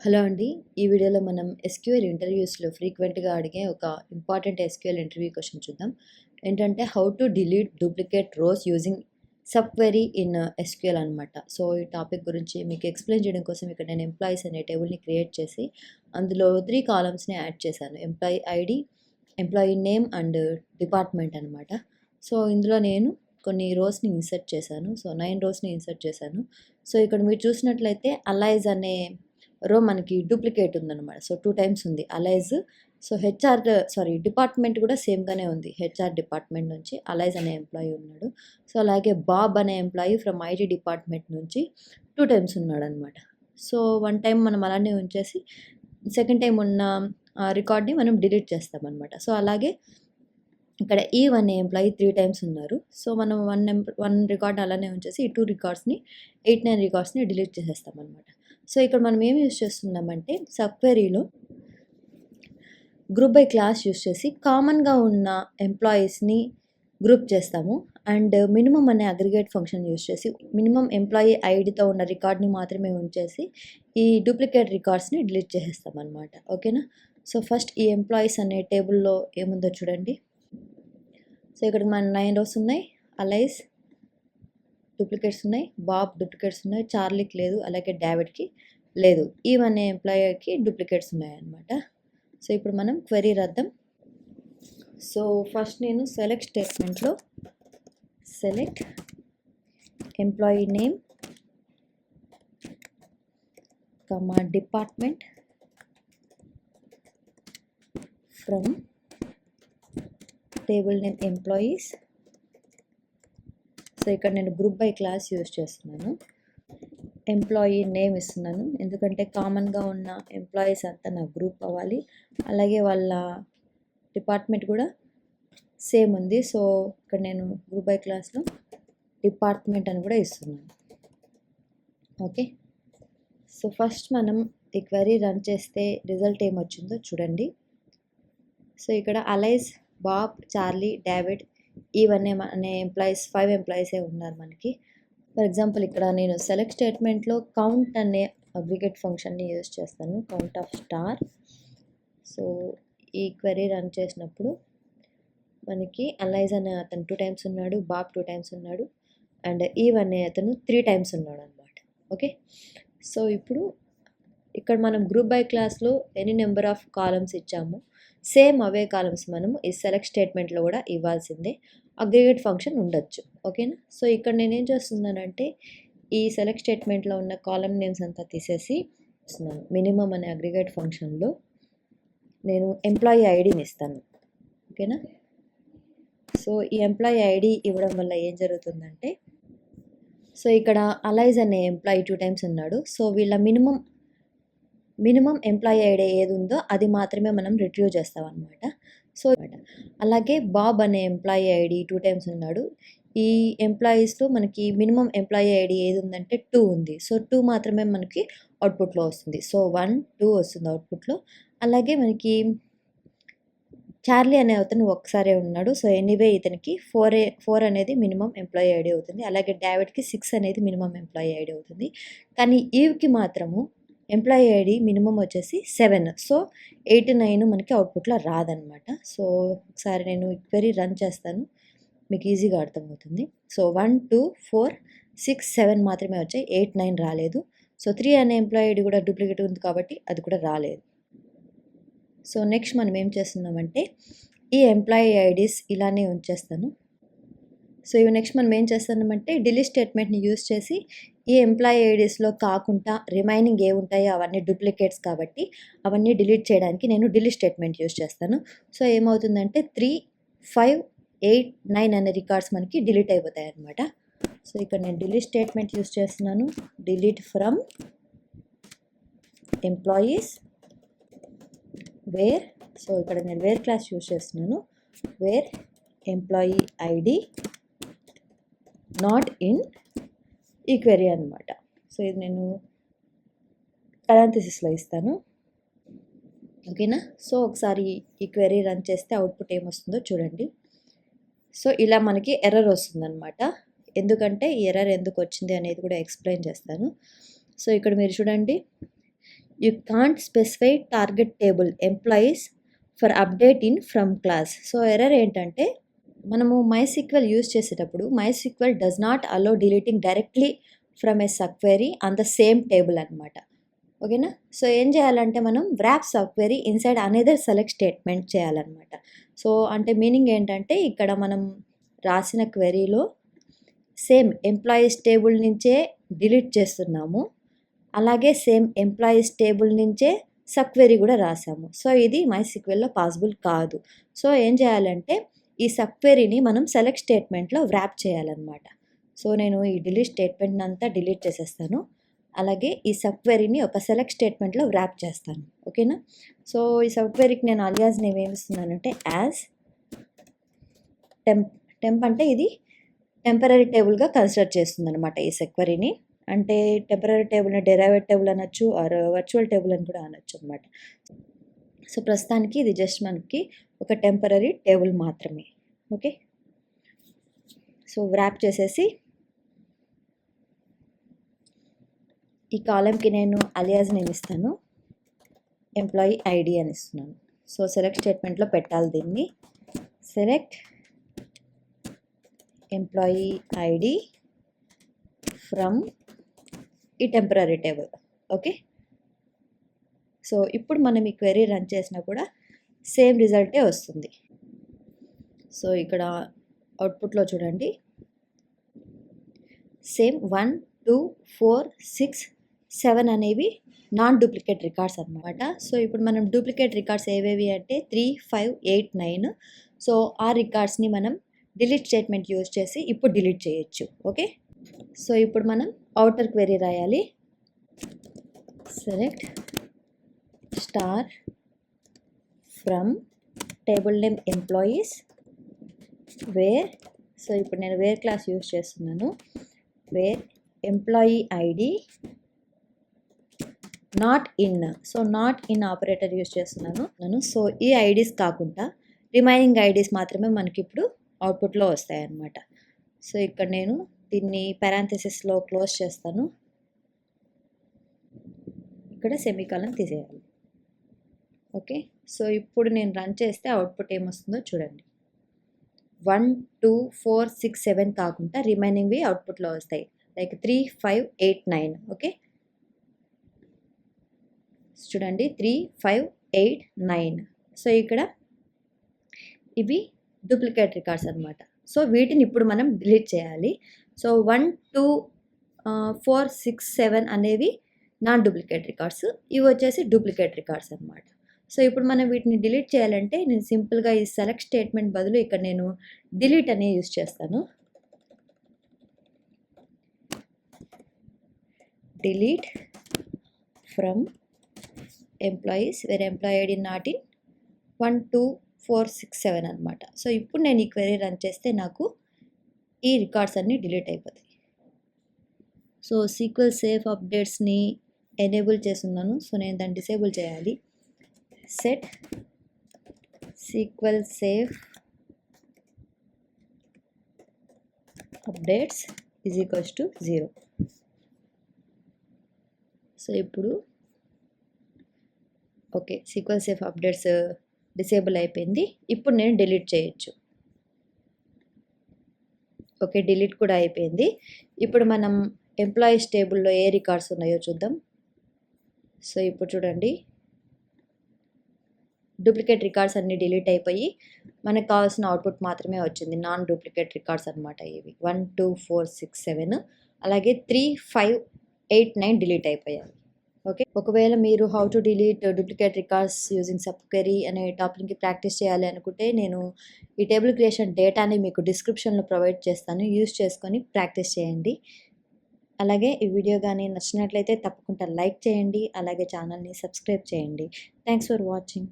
Hello అండి. ఈ వీడియోలో మనం ఎస్‌క్యూఎల్ ఇంటర్వ్యూస్‌లో ఫ్రీక్వెంట్‌గా అడిగే ఒక ఇంపార్టెంట్ ఎస్‌క్యూఎల్ ఇంటర్వ్యూ క్వెషన్ చూద్దాం. ఏంటంటే how to delete duplicate rows using sub query in SQL అనమాట. సో, ఈ టాపిక్ గురించి మీకు ఎక్స్‌ప్లెయిన్ చేయడం కోసం ఇక్కడ నేను ఎంప్లాయీస్ అనే టేబుల్‌ని క్రియేట్ చేసి అందులో 3 కాలమ్స్‌ని యాడ్ చేశాను. Employee ID, employee name and department అనమాట. సో, ఇందులో నేను కొన్ని రోస్‌ని ఇన్సర్ట్ చేశాను. సో, 9 రోస్‌ని ఇన్సర్ట్ చేశాను. సో, ఇక్కడ మీరు చూసినట్లయితే అలైజ్ అనే రో మనకి డూప్లికేట్ ఉందన్నమాట. సో 2 టైమ్స్ ఉంది అలైజ్. సో డిపార్ట్మెంట్ కూడా సేమ్‌గానే ఉంది. హెచ్ఆర్ డిపార్ట్మెంట్ నుంచి అలైజ్ అనే ఎంప్లాయీ ఉన్నాడు. సో అలాగే బాబ్ అనే ఎంప్లాయీ ఫ్రమ్ ఐటీ డిపార్ట్మెంట్ నుంచి 2 టైమ్స్ ఉన్నాడనమాట. సో 1 టైమ్ మనం అలానే ఉంచేసి సెకండ్ టైమ్ ఉన్న రికార్డ్‌ని మనం డిలీట్ చేస్తామన్నమాట. సో అలాగే ఇక్కడ ఈవ్ అనే ఎంప్లాయీ 3 టైమ్స్ ఉన్నారు. సో మనం 1 రికార్డ్ అలానే ఉంచేసి ఈ 2 రికార్డ్స్‌ని 8, 9 రికార్డ్స్‌ని డిలీట్ చేసేస్తామన్నమాట. సో ఇక్కడ మనం ఏం యూజ్ చేస్తున్నామంటే సబ్ క్వెరీలో గ్రూప్ బై క్లాస్ యూజ్ చేసి కామన్‌గా ఉన్న ఎంప్లాయీస్‌ని గ్రూప్ చేస్తాము. అండ్ మినిమమ్ అనే అగ్రిగేట్ ఫంక్షన్ యూజ్ చేసి మినిమమ్ ఎంప్లాయీ ఐడితో ఉన్న రికార్డ్‌ని మాత్రమే ఉంచేసి ఈ డూప్లికేట్ రికార్డ్స్‌ని డిలీట్ చేసేస్తామన్నమాట. ఓకేనా? సో ఫస్ట్ ఈ ఎంప్లాయీస్ అనే టేబుల్‌లో ఏముందో చూడండి. సో ఇక్కడ మన 9 రోస్ ఉన్నాయి. అలైజ్ డూప్లికేట్స్ ఉన్నాయి. బాబ్ డూప్లికేట్స్ ఉన్నాయి. చార్లీకి లేదు. అలాగే డావిడ్కి లేదు. ఈవ్ అనే ఎంప్లాయీకి డూప్లికేట్స్ ఉన్నాయన్నమాట. సో ఇప్పుడు మనం క్వెరీ రాద్దాం. సో ఫస్ట్ నేను సెలెక్ట్ స్టేట్మెంట్లో select employee name comma department from table name employees. So ఇక్కడ నేను గ్రూప్ బై క్లాస్ యూజ్ చేస్తున్నాను. ఎంప్లాయీ నేమ్ ఇస్తున్నాను ఎందుకంటే కామన్గా ఉన్న ఎంప్లాయీస్ అంతా నా గ్రూప్ అవ్వాలి. అలాగే వాళ్ళ డిపార్ట్మెంట్ కూడా సేమ్ ఉంది. సో ఇక్కడ నేను గ్రూప్ బై క్లాస్లో డిపార్ట్మెంట్ అని కూడా ఇస్తున్నాను. ఓకే. సో ఫస్ట్ మనం ఈ క్వెరీ రన్ చేస్తే రిజల్ట్ ఏమొచ్చిందో చూడండి. సో ఇక్కడ అలైజ్, బాబ్, చార్లీ, డావిడ్ ఇవన్నీ అనే ఎంప్లాయీస్ 5 ఎంప్లాయీసే ఉన్నారు మనకి. ఫర్ ఎగ్జాంపుల్ ఇక్కడ నేను సెలెక్ట్ స్టేట్మెంట్లో కౌంట్ అనే అగ్రిగేట్ ఫంక్షన్ని యూజ్ చేస్తాను. Count of star. సో ఈ క్వెరీ రన్ చేసినప్పుడు మనకి అలైజ్ అనే అతను 2 టైమ్స్ ఉన్నాడు, బాబ్ 2 టైమ్స్ ఉన్నాడు అండ్ ఈవ్ అనే అతను 3 టైమ్స్ ఉన్నాడు అనమాట. ఓకే. సో ఇప్పుడు ఇక్కడ మనం గ్రూప్ బై క్లాస్లో ఎనీ నెంబర్ ఆఫ్ కాలమ్స్ ఇచ్చాము, సేమ్ అవే కాలమ్స్ మనము ఈ సెలెక్ట్ స్టేట్మెంట్లో కూడా ఇవ్వాల్సిందే. అగ్రిగేట్ ఫంక్షన్ ఉండొచ్చు. ఓకేనా? సో ఇక్కడ నేనేం చేస్తున్నానంటే ఈ సెలెక్ట్ స్టేట్మెంట్లో ఉన్న కాలమ్ నేమ్స్ అంతా తీసేసి ఇస్తున్నాను. మినిమమ్ అనే అగ్రిగేట్ ఫంక్షన్లో నేను ఎంప్లాయీ ఐడిని ఇస్తాను. ఓకేనా? సో ఈ ఎంప్లాయీ ఐడి ఇవ్వడం వల్ల ఏం జరుగుతుందంటే సో ఇక్కడ అలైజ్ అనే ఎంప్లాయీ 2 టైమ్స్ ఉన్నాడు. సో వీళ్ళ మినిమం ఎంప్లాయీ ఐడి ఏది ఉందో అది మాత్రమే మనం రిట్రీవ్ చేస్తాం అనమాట. సో అలాగే బాబ్ అనే ఎంప్లాయీ ఐడి 2 టైమ్స్ ఉన్నాడు. ఈ ఎంప్లాయీస్లో మనకి మినిమం ఎంప్లాయీ ఐడి ఏది ఉందంటే 2 ఉంది. సో 2 మాత్రమే మనకి అవుట్పుట్లో వస్తుంది. సో 1, 2 వస్తుంది అవుట్పుట్లో. అలాగే మనకి చార్లీ అనే అతను ఒకసారే ఉన్నాడు. సో ఎనీవే ఇతనికి 4 అనేది మినిమం ఎంప్లాయీ ఐడి అవుతుంది. అలాగే డావిడ్కి 6 అనేది మినిమం ఎంప్లాయీ ఐడి అవుతుంది. కానీ ఈవ్కి మాత్రము ఎంప్లాయీ ఐడి మినిమం వచ్చేసి 7. సో 8, 9 మనకి అవుట్పుట్లో రాదనమాట. సో ఒకసారి నేను క్వెరీ రన్ చేస్తాను, మీకు ఈజీగా అర్థమవుతుంది. సో 1, 2, 4, 6, 7 మాత్రమే వచ్చాయి. 8, 9 రాలేదు. సో 3 అనే ఎంప్లాయీ ఐడి కూడా డూప్లికేట్ ఉంది కాబట్టి అది కూడా రాలేదు. సో నెక్స్ట్ మనం ఏం చేస్తున్నామంటే ఈ ఎంప్లాయీ ఐడీస్ ఇలానే ఉంచేస్తాను. సో ఇవి నెక్స్ట్ మనం ఏం చేస్తున్నామంటే డిలీట్ స్టేట్మెంట్ని యూజ్ చేసి ఈ ఎంప్లాయీ ఐడీస్లో కాకుండా రిమైనింగ్ ఏ ఉంటాయో అవన్నీ డూప్లికేట్స్ కాబట్టి అవన్నీ డిలీట్ చేయడానికి నేను డిలీట్ స్టేట్మెంట్ యూజ్ చేస్తాను. సో ఏమవుతుందంటే 3, 5, 8, 9 అనే రికార్డ్స్ మనకి డిలీట్ అయిపోతాయి అన్నమాట. సో ఇక్కడ నేను డిలీట్ స్టేట్మెంట్ యూజ్ చేస్తున్నాను. Delete from employees where. So ఇక్కడ నేను వేర్ క్లాస్ యూజ్ చేస్తున్నాను. Where employee ID not in ఈ క్వెరీ అనమాట. సో ఇది నేను పారాంథసిస్లో ఇస్తాను. ఓకేనా? సో ఒకసారి ఈ క్వెరీ రన్ చేస్తే అవుట్పుట్ ఏమొస్తుందో చూడండి. సో ఇలా మనకి ఎర్రర్ వస్తుందన్నమాట. ఎందుకంటే ఈ ఎర్రర్ ఎందుకు వచ్చింది అనేది కూడా ఎక్స్ప్లెయిన్ చేస్తాను. సో ఇక్కడ మీరు చూడండి, you can't specify target table employees for update in from clause. So error ఏంటంటే మనము MySQL యూజ్ చేసేటప్పుడు MySQL does not allow deleting directly from a sub query on the same table అనమాట. ఓకేనా. So ఏం చేయాలంటే మనం wrap sub query inside another select statement చేయాలన్నమాట. So అంటే మీనింగ్ ఏంటంటే ఇక్కడ మనం రాసిన క్వెరీలో సేమ్ ఎంప్లాయీస్ టేబుల్ నుంచే డిలీట్ చేస్తున్నాము, అలాగే సేమ్ ఎంప్లాయీస్ టేబుల్ నుంచే సబ్ క్వెరీ కూడా రాసాము. సో ఇది MySQLలో పాసిబుల్ కాదు. సో ఏం చేయాలంటే ఈ సబ్ క్వెరీని మనం సెలెక్ట్ స్టేట్మెంట్లో వ్రాప్ చేయాలన్నమాట. సో నేను ఈ డిలీట్ స్టేట్మెంట్ అంతా డిలీట్ చేసేస్తాను, అలాగే ఈ సబ్ క్వెరీని ఒక సెలెక్ట్ స్టేట్మెంట్లో వ్రాప్ చేస్తాను. ఓకేనా. సో ఈ సబ్ క్వెరీకి నేను అలియాస్ నేమ్ ఏమిస్తున్నానంటే యాజ్ టెంప్ అంటే ఇది టెంపరరీ టేబుల్గా కన్సిడర్ చేస్తుంది అనమాట ఈ సబ్ క్వెరీని. అంటే టెంపరరీ టేబుల్ని డెరైవేడ్ టేబుల్ అనొచ్చు ఆర్ వర్చువల్ టేబుల్ అని కూడా అనొచ్చు అనమాట. సో ప్రస్తుతానికి ఇది జస్ట్ మనకి ఒక టెంపరరీ టేబుల్ మాత్రమే. ఓకే. సో వ్రాప్ చేసేసి ఈ కాలంకి నేను అలియాస్ నేమ్ ఇస్తాను, ఎంప్లాయీ ఐడి అని ఇస్తున్నాను. సో సెలెక్ట్ స్టేట్మెంట్లో పెట్టాలి దీన్ని. సెలెక్ట్ ఎంప్లాయీ ఐడి ఫ్రమ్ ఈ టెంపరరీ టేబుల్. ఓకే. సో ఇప్పుడు మనం ఈ క్వెరీ రన్ చేసినా కూడా సేమ్ రిజల్టే వస్తుంది. సో ఇక్కడ అవుట్పుట్లో చూడండి, సేమ్ 1, 2, 4, 6, 7 అనేవి నాన్ డూప్లికేట్ రికార్డ్స్ అనమాట. సో ఇప్పుడు మనం డూప్లికేట్ రికార్డ్స్ ఏవేవి అంటే 3, 5, 8, 9. సో ఆ రికార్డ్స్ని మనం డిలీట్ స్టేట్మెంట్ యూజ్ చేసి ఇప్పుడు డిలీట్ చేయొచ్చు. ఓకే. సో ఇప్పుడు మనం అవుటర్ క్వెరీ రాయాలి. Select star from table name employees where. So ఇప్పుడు నేను వేర్ క్లాస్ యూజ్ చేస్తున్నాను. Where employee ID not in. So not in operator use చేస్తున్నాను. సో ఈ ఐడీస్ కాకుండా రిమైనింగ్ ఐడీస్ మాత్రమే మనకి ఇప్పుడు అవుట్పుట్లో వస్తాయి అన్నమాట. సో ఇక్కడ నేను దీన్ని పారాంథసిస్లో క్లోజ్ చేస్తాను, ఇక్కడ సెమీకాలన్ తీసేయాలి. ఓకే. సో ఇప్పుడు నేను రన్ చేస్తే అవుట్పుట్ ఏమొస్తుందో చూడండి. 1, 2, 4, 6, 7 కాకుండా రిమైనింగ్వి అవుట్పుట్లో వస్తాయి, లైక్ 3, 5, 8, 9. ఓకే. చూడండి 3, 5, 8, 9. సో ఇక్కడ ఇవి డూప్లికేట్ రికార్డ్స్ అనమాట. సో వీటిని ఇప్పుడు మనం డిలీట్ చేయాలి. సో 1, 2, 4, 6, 7 అనేవి నాన్ డూప్లికేట్ రికార్డ్స్, ఇవి వచ్చేసి డూప్లికేట్ రికార్డ్స్ అనమాట. సో ఇప్పుడు మనం వీటిని డిలీట్ చేయాలంటే నేను సింపుల్గా ఈ సెలెక్ట్ స్టేట్మెంట్ బదులు ఇక్కడ నేను డిలీట్ అనే యూజ్ చేస్తాను. Delete from employees wear employee ID not in 1, 2, 4, 6, 7 అనమాట. సో ఇప్పుడు నేను ఈ క్వెరీ రన్ చేస్తే నాకు ఈ రికార్డ్స్ అన్నీ డిలీట్ అయిపోతాయి. సో SQL సేఫ్ అప్డేట్స్ని ఎనేబుల్ చేస్తున్నాను. సో నేను దాన్ని డిసేబుల్ చేయాలి. Set SQL safe updates is equals to 0. So ఇప్పుడు okay, SQL safe updates disable అయిపోయింది. ఇప్పుడు నేను డిలీట్ చేయొచ్చు. ఓకే, డిలీట్ కూడా అయిపోయింది. ఇప్పుడు మనం ఎంప్లాయీస్ టేబుల్లో ఏ రికార్డ్స్ ఉన్నాయో చూద్దాం. సో ఇప్పుడు చూడండి, డూప్లికేట్ రికార్డ్స్ అన్నీ డిలీట్ అయిపోయి మనకు కావాల్సిన అవుట్పుట్ మాత్రమే వచ్చింది. నాన్ డూప్లికేట్ రికార్డ్స్ అనమాట ఇవి. 1, 2, 4, 6, 7 అలాగే 3, 5, 8, 9 డిలీట్ అయిపోయాయి. ఓకే. ఒకవేళ మీరు how to delete duplicate records using sub query అనే టాపిక్కి ప్రాక్టీస్ చేయాలి అనుకుంటే నేను ఈ టేబుల్ క్రియేషన్ డేటాని మీకు డిస్క్రిప్షన్లో ప్రొవైడ్ చేస్తాను, యూజ్ చేసుకొని ప్రాక్టీస్ చేయండి. అలాగే ఈ వీడియో కానీ నచ్చినట్లయితే తప్పకుండా లైక్ చేయండి, అలాగే ఛానల్ని సబ్స్క్రైబ్ చేయండి. Thanks for watching.